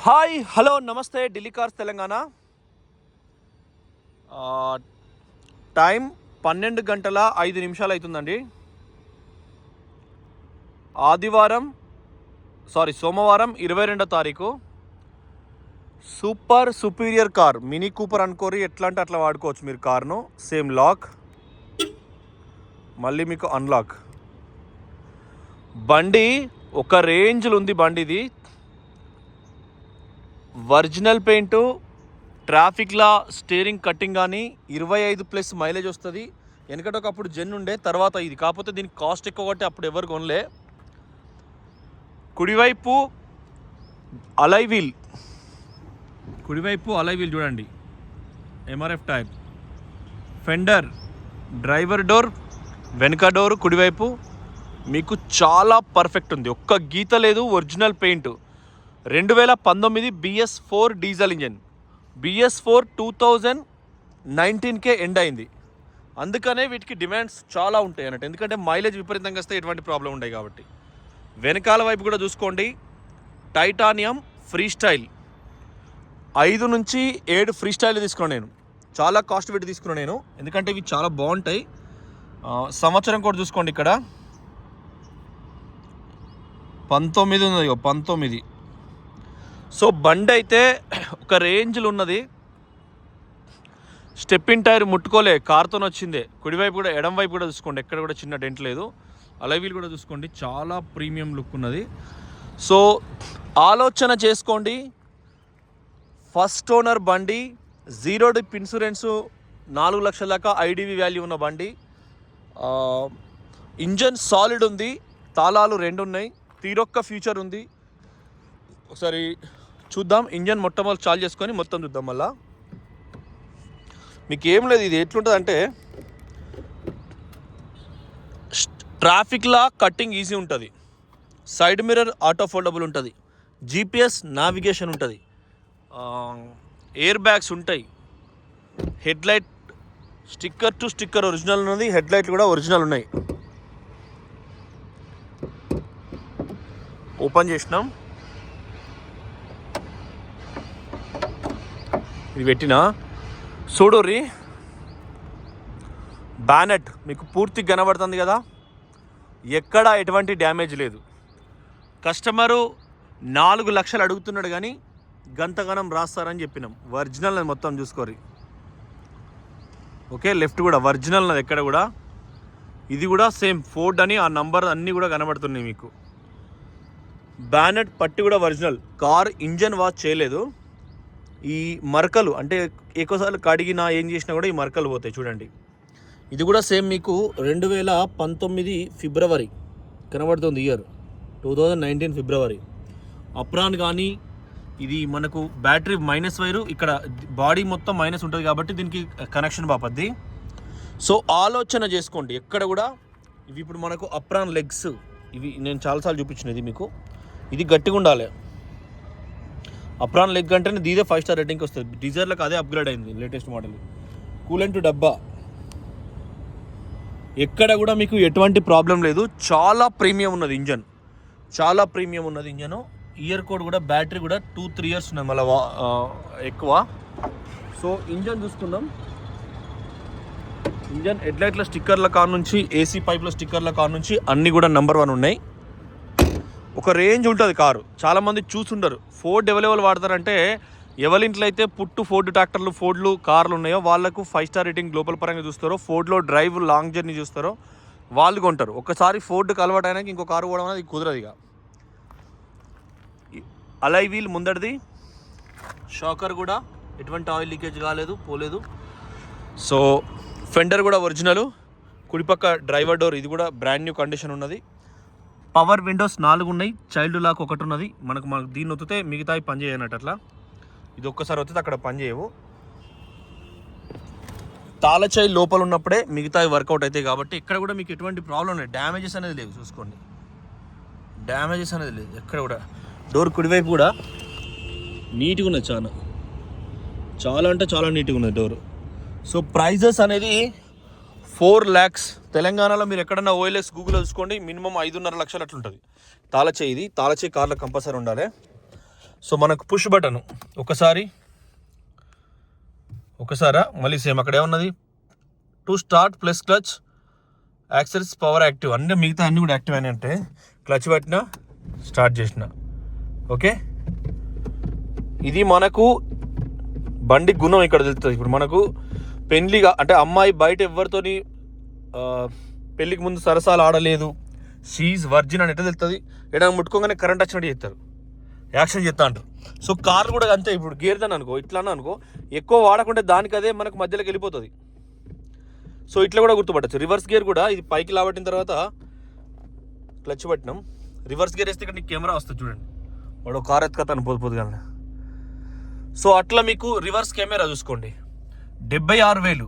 Hi hello నమస్తే Delhi cars Telangana. Time 12:05 అవుతుందండి. సోమవారం 22వ తారీఖు. Super superior car, Mini Cooper అనుకోరి, ఎట్లా అంటే అట్లా వాడుకోవచ్చు మీరు కార్ను. సేమ్ లాక్, మళ్ళీ మీకు అన్లాక్. బండి ఒక రేంజ్లో ఉంది. బండిది ఒరిజినల్ పెయింటు, ట్రాఫిక్లా స్టీరింగ్ కట్టింగ్ కానీ 25+ మైలేజ్ వస్తుంది. వెనకటి ఒకప్పుడు జెన్ ఉండే, తర్వాత ఇది. కాకపోతే దీనికి కాస్ట్ ఎక్కువ కాబట్టి అప్పుడు ఎవరు కొనలే. కుడివైపు అలై వీల్ చూడండి, MRF tyre. Fender, driver door, వెనక డోర్ కుడివైపు మీకు చాలా పర్ఫెక్ట్ ఉంది. ఒక్క గీత లేదు. Original paint. 2019 BS4 diesel engine. BS4 2019కే ఎండ్ అయింది. అందుకనే వీటికి డిమాండ్స్ చాలా ఉంటాయి అన్నట్టు, ఎందుకంటే మైలేజ్ విపరీతంగా వస్తే ఎటువంటి ప్రాబ్లం ఉంటాయి కాబట్టి. వెనకాల వైపు కూడా చూసుకోండి, టైటానియం ఫ్రీ స్టైల్. 5 నుంచి 7 ఫ్రీ స్టైల్ తీసుకున్నాను నేను. చాలా కాస్ట్ పెట్టి తీసుకున్నాను నేను, ఎందుకంటే ఇవి చాలా బాగుంటాయి. సంవత్సరం కూడా చూసుకోండి, ఇక్కడ 19 ఉన్నది, 19. సో బండి అయితే ఒక రేంజ్లో ఉన్నది. స్టెప్పిన్ టైర్ ముట్టుకోలే, కార్తో వచ్చిందే. కుడివైపు కూడా, ఎడం వైపు కూడా చూసుకోండి, ఎక్కడ కూడా చిన్న డెంట్ లేదు. అలై వీల్ కూడా చూసుకోండి, చాలా ప్రీమియం లుక్ ఉన్నది. సో ఆలోచన చేసుకోండి, ఫస్ట్ ఓనర్ బండి, 0 డిప్ ఇన్సూరెన్సు, 4 లక్షల దాకా ఐడివి వాల్యూ ఉన్న బండి. ఇంజన్ సాలిడ్ ఉంది, తాళాలు 2 ఉన్నాయి, తీరొక్క ఫ్యూచర్ ఉంది. ఒకసారి చూద్దాం, ఇంజన్ మొట్టమొదటి చాలు చేసుకొని మొత్తం చూద్దాం. మళ్ళా మీకు ఏం లేదు, ఇది ఎట్లుంటుంది అంటే ట్రాఫిక్లా కట్టింగ్ ఈజీ ఉంటుంది. సైడ్ మిర్రర్ ఆటో ఫోల్డబుల్ ఉంటుంది. GPS నావిగేషన్ ఉంటుంది. ఎయిర్ బ్యాగ్స్ ఉంటాయి. Headlight sticker to sticker original ఉన్నది. హెడ్లైట్లు కూడా ఒరిజినల్ ఉన్నాయి. ఓపెన్ చేసినాం, ఇది పెట్టినా చూడుర్రి. బ్యానెట్ మీకు పూర్తిగా కనబడుతుంది కదా, ఎక్కడ ఎటువంటి డ్యామేజ్ లేదు. కస్టమరు 4 లక్షలు అడుగుతున్నాడు కానీ గంతగనం రాస్తారని చెప్పినాం. ఒరిజినల్ అది మొత్తం చూసుకోరి. ఓకే, లెఫ్ట్ కూడా ఒరిజినల్ అది, ఎక్కడ కూడా. ఇది కూడా సేమ్ ఫోర్డ్ అని ఆ నంబర్ అన్నీ కూడా కనబడుతున్నాయి మీకు. బ్యానెట్ పట్టి కూడా ఒరిజినల్. కార్ ఇంజన్ వాష్ చేయలేదు. ఈ మరకలు అంటే ఎక్కువసార్లు కడిగినా ఏం చేసినా కూడా ఈ మరకలు పోతాయి చూడండి. ఇది కూడా సేమ్ మీకు 2019 ఫిబ్రవరి కనబడుతుంది, ఇయర్ 2019 ఫిబ్రవరి. అప్రాన్ కానీ, ఇది మనకు బ్యాటరీ మైనస్ వైరు, ఇక్కడ బాడీ మొత్తం మైనస్ ఉంటుంది కాబట్టి దీనికి కనెక్షన్ బాపద్ది. సో ఆలోచన చేసుకోండి, ఎక్కడ కూడా. ఇవి ఇప్పుడు మనకు అప్రాన్ లెగ్స్, ఇవి నేను చాలాసార్లు చూపించిన. ఇది మీకు, ఇది గట్టిగా ఉండాలి. అప్రాన్ లెగ్ అంటేనే దీదే 5 స్టార్ రేటింగ్కి వస్తుంది. డీజర్లకు అదే అప్గ్రేడ్ అయింది, లేటెస్ట్ మోడల్. కూలెంట్ డబ్బా, ఎక్కడ కూడా మీకు ఎటువంటి ప్రాబ్లం లేదు. చాలా ప్రీమియం ఉన్నది ఇంజన్, చాలా ప్రీమియం ఉన్నది ఇంజను. ఇయర్ కోడ్ కూడా, బ్యాటరీ కూడా 2-3 ఇయర్స్ ఉన్నది మళ్ళీ ఎక్కువ. సో ఇంజన్ చూసుకుందాం. ఇంజన్ హెడ్లైట్ల స్టిక్కర్ల కార్ నుంచి, ఏసీ పైప్ల స్టిక్కర్ల కార్ నుంచి అన్నీ కూడా నెంబర్ 1 ఉన్నాయి. ఒక రేంజ్ ఉంటుంది కారు. చాలామంది చూసుండరు. ఫోర్డ్ అవైలబుల్ వాడతారంటే, ఎవరింట్లో అయితే పుట్టు ఫోర్డ్ ట్రాక్టర్లు, ఫోర్డ్లు కార్లు ఉన్నాయో వాళ్ళకు 5 స్టార్ రేటింగ్ గ్లోబల్ పరంగా చూస్తారో, ఫోర్డ్లో డ్రైవ్ లాంగ్ జర్నీ చూస్తారో వాళ్ళు కొంటారు. ఒకసారి ఫోర్డ్కి అలవాటు అయినాక ఇంకో కారు కూడా అనేది కుదరదు ఇక. అలై వీల్ ముందడిది, షాకర్ కూడా ఎటువంటి ఆయిల్ లీకేజ్ కాలేదు, పోలేదు. సో ఫెండర్ కూడా ఒరిజినల్. కుడిపక్క డ్రైవర్ డోర్, ఇది కూడా బ్రాండ్ న్యూ కండిషన్ ఉన్నది. పవర్ విండోస్ 4 ఉన్నాయి, చైల్డ్ లాక్ 1 ఉన్నది. మనకు దీన్ని ఒత్తితే మిగతాయి పని చేయనట్టు అట్లా. ఇది ఒక్కసారి ఒత్తితే అక్కడ పని చేయవు. తాళచై లోపల ఉన్నప్పుడే మిగతాయి వర్కౌట్ అవుతాయి కాబట్టి ఇక్కడ కూడా మీకు ఎటువంటి ప్రాబ్లం లేదు. డ్యామేజెస్ అనేది లేవు, చూసుకోండి. డ్యామేజెస్ అనేది లేదు ఎక్కడ కూడా. డోర్ కుడివైపు కూడా నీట్గా ఉన్నది, చాలా చాలా అంటే చాలా నీట్గా ఉన్నది డోరు. సో ప్రైజెస్ అనేది 4 lakhs. తెలంగాణలో మీరు ఎక్కడన్నా OLX గూగుల్లో చూసుకోండి, మినిమం 5.5 లక్షలు అట్లుంటుంది. తాళచేయి, ఇది తాళచేయి కార్లో కంపల్సరీ ఉండాలి. సో మనకు పుష్ బటన్ ఒకసారా మళ్ళీ సేమ్ అక్కడ ఏమన్నది to start plus clutch access power active అంటే మిగతా అన్నీ కూడా యాక్టివ్ అయినాయి అంటే క్లచ్ పట్టినా స్టార్ట్ చేసిన ఓకే. ఇది మనకు బండి గుణం ఇక్కడ తెలుస్తుంది. ఇప్పుడు మనకు పెళ్లిగా అంటే అమ్మాయి బయట ఎవరితోని పెళ్ళికి ముందు సరసాలు ఆడలేదు, షీఈ్ వర్జిన్ అని ఎట్లా తెలుస్తుంది, ఎక్కడ ముట్టుకోగానే కరెంట్ వచ్చినట్టు చేస్తారు, యాక్షన్ చేస్తా అంటారు. సో కార్లు కూడా అంతే. ఇప్పుడు గేర్ దాన్ని అనుకో, ఇట్లా అనుకో, ఎక్కువ వాడకుంటే దానికి అదే మనకు మధ్యలోకి వెళ్ళిపోతుంది. సో ఇట్లా కూడా గుర్తుపట్టచ్చు. రివర్స్ గేర్ కూడా ఇది పైకి లాబట్టిన తర్వాత క్లచ్ పట్టినాం, రివర్స్ గేర్ వేస్తే ఇక్కడ నీకు కెమెరా వస్తుంది చూడండి, వాడు కార్ ఎత్తుకతాను పొద్దుగానే. సో అట్లా మీకు రివర్స్ కెమెరా చూసుకోండి. 76,000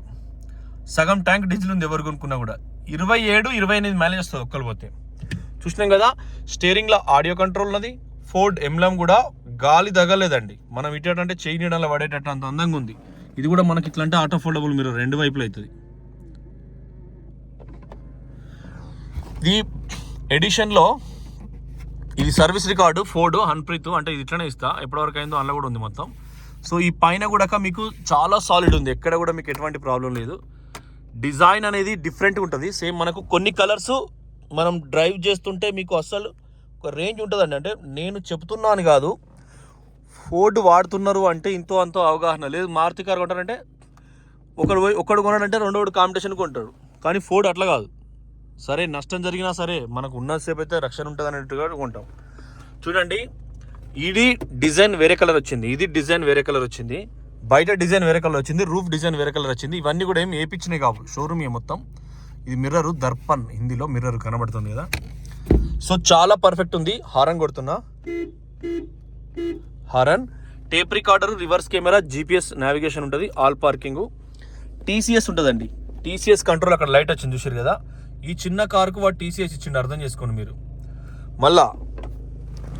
సగం ట్యాంక్ డీజిల్ ఉంది ఎవరు కొనుక్కున్నా కూడా. 27-28 మైలేజ్ వస్తుంది ఒక్కరు పోతే. చూసినాం కదా. స్టీరింగ్లో ఆడియో కంట్రోల్ ఉన్నది. ఫోర్డ్ ఎంబ్లమ్ కూడా గాలి తగలేదండి. మనం ఇటంటే చెయ్యి నీడలో పడేటట్టు అంత అందంగా ఉంది. ఇది కూడా మనకి ఇట్లా అంటే ఆటో ఫోల్డబుల్ మీరు రెండు వైపులు అవుతుంది. ఈ ఎడిషన్లో ఇది సర్వీస్ రికార్డు ఫోర్డ్ హన్ప్రీత్ అంటే ఇది ఇట్లనే ఇస్తా, ఎప్పటివరకు అయిందో అందులో కూడా ఉంది మొత్తం. సో ఈ పైన కూడా మీకు చాలా సాలిడ్ ఉంది, ఎక్కడ కూడా మీకు ఎటువంటి ప్రాబ్లం లేదు. డిజైన్ అనేది డిఫరెంట్గా ఉంటుంది. సేమ్ మనకు కొన్ని కలర్స్ మనం డ్రైవ్ చేస్తుంటే మీకు అస్సలు ఒక రేంజ్ ఉంటుందండి. అంటే నేను చెప్తున్నాను కాదు, ఫోర్డ్ వాడుతున్నారు అంటే ఇంతో అంతో అవగాహన లేదు. మారుతి కార్ కొంటారంటే ఒకడు కొనాడంటే రెండోడు కాంపిటీషన్ కొంటాడు. కానీ ఫోర్డ్ అట్లా కాదు. సరే నష్టం జరిగినా సరే మనకు ఉన్నసేపు అయితే రక్షణ ఉంటుంది అన్నట్టుగా కొంటాం. చూడండి, ఇది డిజైన్ వేరే కలర్ వచ్చింది, ఇది డిజైన్ వేరే కలర్ వచ్చింది, బయట డిజైన్ వేరే కలర్ వచ్చింది, రూఫ్ డిజైన్ వేరే కలర్ వచ్చింది. ఇవన్నీ కూడా ఏమి వేయించినాయి కావు, షోరూమ్ మొత్తం. ఇది మిర్రరు, దర్పణ్ హిందీలో మిర్రర్ కనబడుతుంది కదా. సో చాలా పర్ఫెక్ట్ ఉంది. హారన్ కొడుతున్నా, horn, tape recorder, reverse camera, GPS navigation ఉంటుంది, ఆల్ పార్కింగ్, టీసీఎస్ ఉంటుందండి. టీసీఎస్ కంట్రోల్ అక్కడ లైట్ వచ్చింది చూసారు కదా. ఈ చిన్న కారుకు వాడు టీసీఎస్ ఇచ్చిండు, అర్థం చేసుకోండి మీరు. మళ్ళా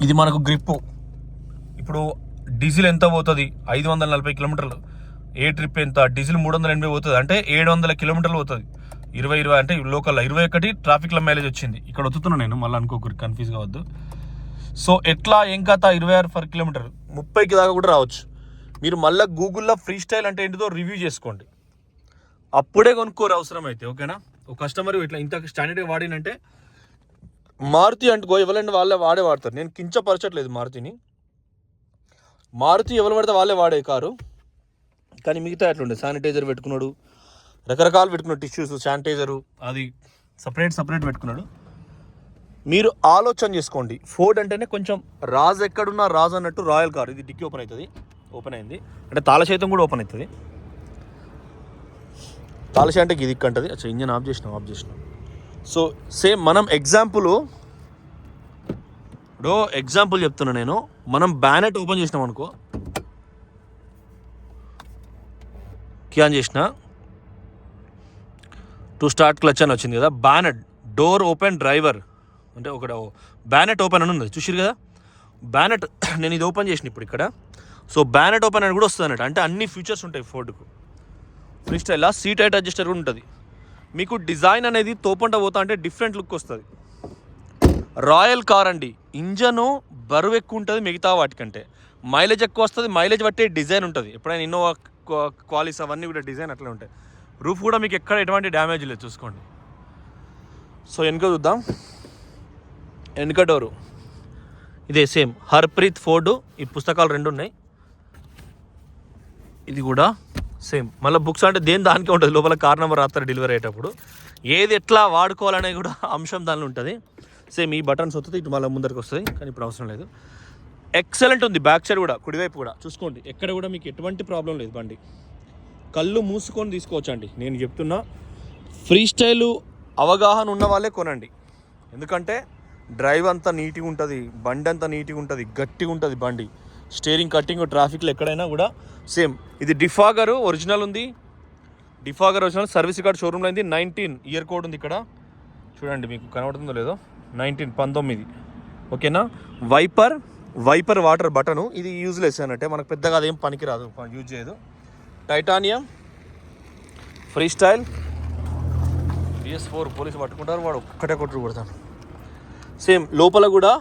ఇది మనకు గ్రిప్పు. ఇప్పుడు డీజిల్ ఎంత పోతుంది, 540 కిలోమీటర్లు. ఏ ట్రిప్ ఎంత, డీజిల్ 380 పోతుంది అంటే 700 కిలోమీటర్లు పోతుంది. 20 అంటే లోకల్లో 21 ట్రాఫిక్లో మైలేజ్ వచ్చింది. ఇక్కడ వస్తున్నాను నేను, మళ్ళీ అనుకోకూరి కన్ఫ్యూజ్ కావద్దు. సో ఎట్లా ఏం కథ, 26 పర్ కిలోమీటర్, 30కి దాకా కూడా రావచ్చు. మీరు మళ్ళీ గూగుల్లో ఫ్రీ స్టైల్ అంటే ఏంటిదో రివ్యూ చేసుకోండి, అప్పుడే కొనుక్కోరు అవసరం అయితే. ఓకేనా. ఒక కస్టమర్ ఇట్లా ఇంత స్టాండర్డ్గా వాడినంటే మారుతి అంటుకో, ఎవరంటే వాళ్ళే వాడతారు. నేను కించపరచట్లేదు మారుతిని. మారుతి ఎవరు పడితే వాళ్ళే వాడే కారు. కానీ మిగతా అట్లుండే శానిటైజర్ పెట్టుకున్నాడు, రకరకాలు పెట్టుకున్నాడు, టిష్యూస్, శానిటైజరు, అది సపరేట్ పెట్టుకున్నాడు. మీరు ఆలోచన చేసుకోండి. ఫోర్డ్ అంటేనే కొంచెం రాజ్ ఎక్కడున్నా రాజ్ అన్నట్టు రాయల్ కారు. ఇది డిక్కీ ఓపెన్ అవుతుంది, ఓపెన్ అయింది అంటే తాళశైతం కూడా ఓపెన్ అవుతుంది. తాళశై అంటే ఇది అంటది. అచ్చా, ఇంజన్ ఆఫ్ చేసినాం. సో సేమ్ మనం ఎగ్జాంపుల్ చెప్తున్నా నేను. మనం బ్యానెట్ ఓపెన్ చేసినాం అనుకో, క్యాన్ చేసిన టు స్టార్ట్ క్లచ్ అని వచ్చింది కదా. బ్యానెట్ డోర్ ఓపెన్ డ్రైవర్ అంటే ఒకటి బ్యానెట్ ఓపెన్ అని ఉంది చూసిరు కదా. బ్యానెట్ నేను ఇది ఓపెన్ చేసిన ఇప్పుడు ఇక్కడ. సో బ్యానెట్ ఓపెన్ అని కూడా వస్తుంది అన్నట్టు. అంటే అన్ని ఫీచర్స్ ఉంటాయి ఫోర్డ్కు. ఫ్రీ స్టైల్లా సీట్ హైట్ అడ్జస్టర్ కూడా ఉంటుంది. మీకు డిజైన్ అనేది తోపంట పోతా అంటే డిఫరెంట్ లుక్ వస్తుంది. రాయల్ కార్ అండి. ఇంజను బరువు ఎక్కువ ఉంటుంది మిగతా వాటికంటే, మైలేజ్ ఎక్కువ వస్తుంది. మైలేజ్ బట్టే డిజైన్ ఉంటుంది. ఎప్పుడైనా ఇన్నోవా క్వాలిస్ అవన్నీ కూడా డిజైన్ అట్లా ఉంటాయి. రూఫ్ కూడా మీకు ఎక్కడ ఎటువంటి డ్యామేజ్ లేదు చూసుకోండి. సో వెనుక చూద్దాం. వెనుక డోరు ఇదే సేమ్ హర్ప్రీత్ ఫోర్డు. ఈ పుస్తకాలు 2 ఉన్నాయి. ఇది కూడా సేమ్. మళ్ళీ బుక్స్ అంటే దానికే ఉంటుంది, లోపల కార్ నెంబర్ రాస్తారు డెలివరీ అయ్యేటప్పుడు. ఏది ఎట్లా వాడుకోవాలనే కూడా అంశం దానిలో ఉంటుంది. సేమ్ ఈ బటన్స్ వస్తుంది, ఇటు మళ్ళీ ముందరికి వస్తుంది, కానీ ఇప్పుడు అవసరం లేదు. ఎక్సలెంట్ ఉంది. బ్యాక్ సైడ్ కూడా, కుడివైపు కూడా చూసుకోండి, ఎక్కడ కూడా మీకు ఎటువంటి ప్రాబ్లం లేదు. బండి కళ్ళు మూసుకొని తీసుకోవచ్చు అండి. నేను చెప్తున్నా, ఫ్రీ స్టైలు అవగాహన ఉన్న వాళ్ళే కొనండి. ఎందుకంటే డ్రైవ్ అంతా నీట్గా ఉంటుంది, బండి అంతా నీట్గా ఉంటుంది, గట్టిగా ఉంటుంది బండి. స్టీరింగ్ కట్టింగ్ ట్రాఫిక్లో ఎక్కడైనా కూడా సేమ్. ఇది డిఫాగర్ ఒరిజినల్ ఉంది. డిఫాగర్ ఒరిజినల్ సర్వీస్ రికార్డ్ షోరూమ్లో అయింది. 19 ఇయర్ కోడ్ ఉంది ఇక్కడ చూడండి, మీకు కనబడుతుందో లేదో. 19 ఓకేనా. వైపర్ వాటర్ బటను, ఇది యూజ్లెస్ అన్నట్టే, మనకు పెద్దగా అదేం పనికిరాదు, యూజ్ చేయదు. Titanium free style PS4 police పట్టుకుంటారు, వాడు ఒక్కటే కొట్టుడు కొడతాను. సేమ్ లోపల కూడా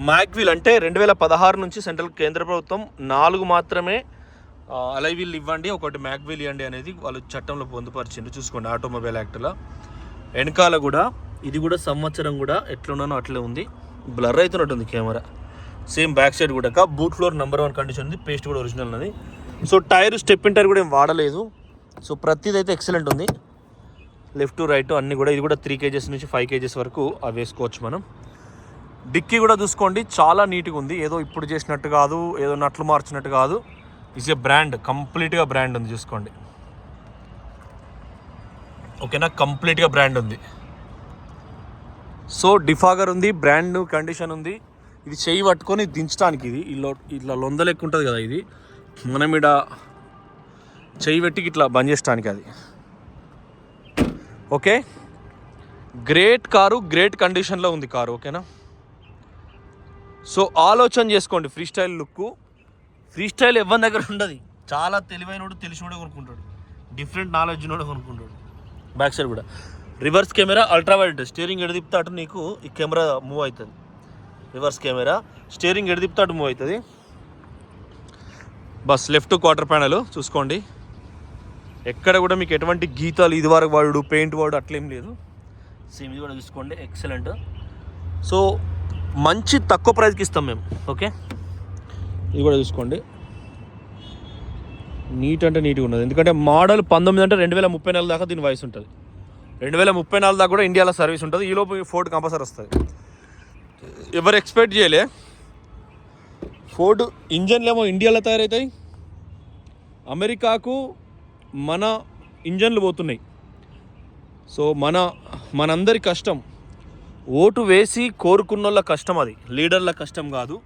మ్యాగ్విల్ అంటే 2016 నుంచి సెంట్రల్ కేంద్ర ప్రభుత్వం 4 మాత్రమే అలైవీల్ ఇవ్వండి, ఒకటి మ్యాగ్విల్ ఇవ్వండి అనేది వాళ్ళు చట్టంలో పొందుపరిచింది. చూసుకోండి ఆటోమొబైల్ యాక్ట్లో. వెనకాల కూడా ఇది కూడా సంవత్సరం కూడా ఎట్లున్నానో అట్లే ఉంది. బ్లర్ అవుతున్నట్టుంది కెమెరా. సేమ్ బ్యాక్ సైడ్ కూడా బూట్ ఫ్లోర్ నెంబర్ 1 కండిషన్ ఉంది. పేస్ట్ కూడా ఒరిజినల్ ఉన్నది. So tyre stepney tyre కూడా ఏం వాడలేదు. సో ప్రతిదీ అయితే ఎక్సలెంట్ ఉంది. లెఫ్ట్ రైట్ అన్నీ కూడా. ఇది కూడా 3 kgs నుంచి 5 kgs వరకు అవి వేసుకోవచ్చు మనం. డిక్కీ కూడా చూసుకోండి, చాలా నీట్గా ఉంది. ఏదో ఇప్పుడు చేసినట్టు కాదు, ఏదో నట్లు మార్చినట్టు కాదు. ఇస్ ఏ బ్రాండ్, కంప్లీట్గా బ్రాండ్ ఉంది. చూసుకోండి ఓకేనా, కంప్లీట్గా బ్రాండ్ ఉంది. సో డిఫాగర్ ఉంది, బ్రాండ్ న్యూ కండిషన్ ఉంది. ఇది చెయ్యి పట్టుకొని దించడానికి, ఇది ఇట్లా లొందలెక్కు ఉంటుంది కదా, ఇది మనం ఇక్కడ చెయ్యి పెట్టి ఇట్లా బంద్ చేయడానికి అది. ఓకే, గ్రేట్ కారు, గ్రేట్ కండిషన్లో ఉంది కారు. ఓకేనా, సో ఆలోచన చేసుకోండి. Freestyle look, freestyle ఎవరి దగ్గర ఉండదు. చాలా తెలివైనోడు, తెలిసినోడే కొనుక్కుంటాడు, డిఫరెంట్ నాలెడ్జ్ ఉన్నోడే కొనుక్కుంటాడు. బ్యాక్ సైడ్ కూడా reverse camera, ultra wide. Steering ఎడదిప్తే అటు నీకు ఈ కెమెరా మూవ్ అవుతుంది. రివర్స్ కెమెరా, స్టీరింగ్ ఎడదిప్తే అటు మూవ్ అవుతుంది. బస్ లెఫ్ట్ క్వార్టర్ ప్యానల్ చూసుకోండి. ఎక్కడ కూడా మీకు ఎటువంటి గీతాలు ఇది వరకు వాడు పెయింట్ వాడు అట్లేం లేదు. సేమ్ ఇది కూడా చూసుకోండి, ఎక్సలెంట్. సో మంచి తక్కువ ప్రైస్కి ఇస్తాం మేము. ఓకే, ఇది కూడా చూసుకోండి, నీట్ అంటే నీట్గా ఉన్నది. ఎందుకంటే మోడల్ 19 అంటే 2034 దాకా దీని వయసు ఉంటుంది. 2034 దాకా కూడా ఇండియాలో సర్వీస్ ఉంటుంది. ఈలోపు ఫోర్డ్ కంపల్సరీ వస్తుంది. ఎవరు ఎక్స్పెక్ట్ చేయలే ఫోర్డ్ ఇంజన్లు ఏమో ఇండియాలో తయారవుతాయి, అమెరికాకు మన ఇంజన్లు పోతున్నాయి. సో మనందరి కష్టం, ఓటు వేసి కోరుకున్నోళ్ళ కష్టం, అది లీడర్ల కష్టం కాదు.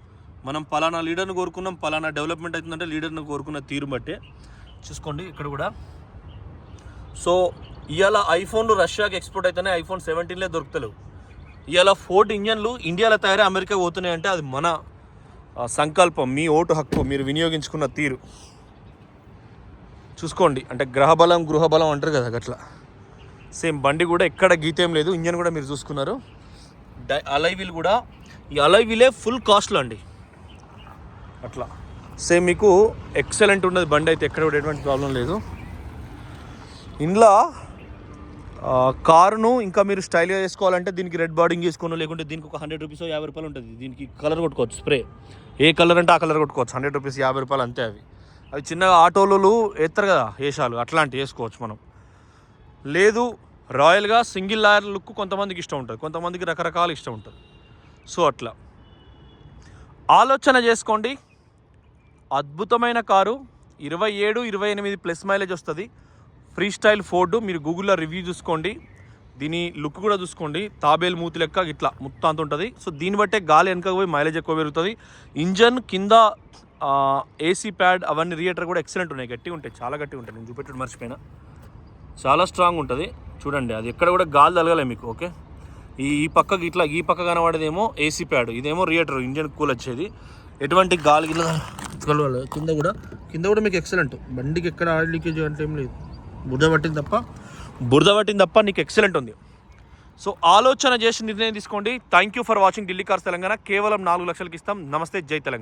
మనం పలానా లీడర్ని కోరుకున్నాం, పలానా డెవలప్మెంట్ అవుతుందంటే లీడర్ని కోరుకున్న తీరు బట్టే. చూసుకోండి ఇక్కడ కూడా. సో ఇవాళ ఐఫోన్లు రష్యాకి ఎక్స్పోర్ట్ అవుతున్నాయి, ఐఫోన్ 17 దొరుకుతలేవు. ఇవాళ ఫోర్డ్ ఇంజన్లు ఇండియాలో తయారై అమెరికా పోతున్నాయంటే అది మన సంకల్పం, మీ ఓటు హక్కు, మీరు వినియోగించుకున్న తీరు. చూసుకోండి, అంటే గ్రహబలం గృహబలం అంటారు కదా అట్లా. సేమ్ బండి కూడా ఎక్కడ గీతేం లేదు. ఇంజన్ కూడా మీరు చూసుకున్నారు. అలైవీల్ కూడా, ఈ అలైవీలే ఫుల్ కాస్ట్లో అండి. అట్లా సేమ్ మీకు ఎక్సలెంట్ ఉన్నది బండి అయితే, ఎక్కడ కూడా ఎటువంటి ప్రాబ్లం లేదు. ఇంట్లో కారును ఇంకా మీరు స్టైల్గా చేసుకోవాలంటే దీనికి రెడ్ బార్డింగ్ చేసుకోను, లేకుంటే దీనికి ఒక 100 రూపీస్ 50 రూపాయలు ఉంటుంది. దీనికి కలర్ కొట్టుకోవచ్చు, స్ప్రే ఏ కలర్ అంటే ఆ కలర్ కొట్టుకోవచ్చు. 100 రూపీస్ 50 రూపాయలు అంతే. అవి చిన్నగా ఆటోలు ఎత్తారు కదా వేషాలు, అట్లాంటివి వేసుకోవచ్చు మనం. లేదు రాయల్గా సింగిల్ లాయర్ లుక్ కొంతమందికి ఇష్టం ఉంటుంది, కొంతమందికి రకరకాల ఇష్టం ఉంటుంది. సో అట్లా ఆలోచన చేసుకోండి. అద్భుతమైన కారు, 27-28 ప్లస్ మైలేజ్ వస్తుంది. Free style Ford. మీరు గూగుల్లో రివ్యూ చూసుకోండి, దీని లుక్ కూడా చూసుకోండి. తాబేలు మూతి లెక్క ఇట్లా మొత్తం అంత ఉంటుంది. సో దీన్ని బట్టే గాలి వెనక పోయి మైలేజ్ ఎక్కువ పెరుగుతుంది. ఇంజన్ కింద ఏసీ ప్యాడ్ అవన్నీ రియేటర్ కూడా ఎక్సలెంట్ ఉన్నాయి, గట్టిగా ఉంటాయి, చాలా గట్టిగా ఉంటాయి. నేను చూపెట్టడం మర్చిపోయినా, చాలా స్ట్రాంగ్ ఉంటుంది. చూడండి, అది ఎక్కడ కూడా గాలి తగలలే మీకు. ఓకే, ఈ పక్కకి ఇట్లా ఈ పక్క కనబడేదేమో ఏసీ ప్యాడ్, ఇదేమో రియేటర్, ఇంజన్ కూల్ వచ్చేది. ఎటువంటి గాలి గిల్ల కలవాలి. కింద కూడా మీకు ఎక్సలెంట్. బండికి ఎక్కడ ఆయిల్ లీకేజ్ అంటే ఏం లేదు. బురద పట్టింది తప్ప నీకు ఎక్సలెంట్ ఉంది. సో ఆలోచన చేసి నిర్ణయం తీసుకోండి. Thank you for watching Delhi cars Telangana. కేవలం 4 లక్షలకి ఇస్తాం. నమస్తే, జై తెలంగాణ.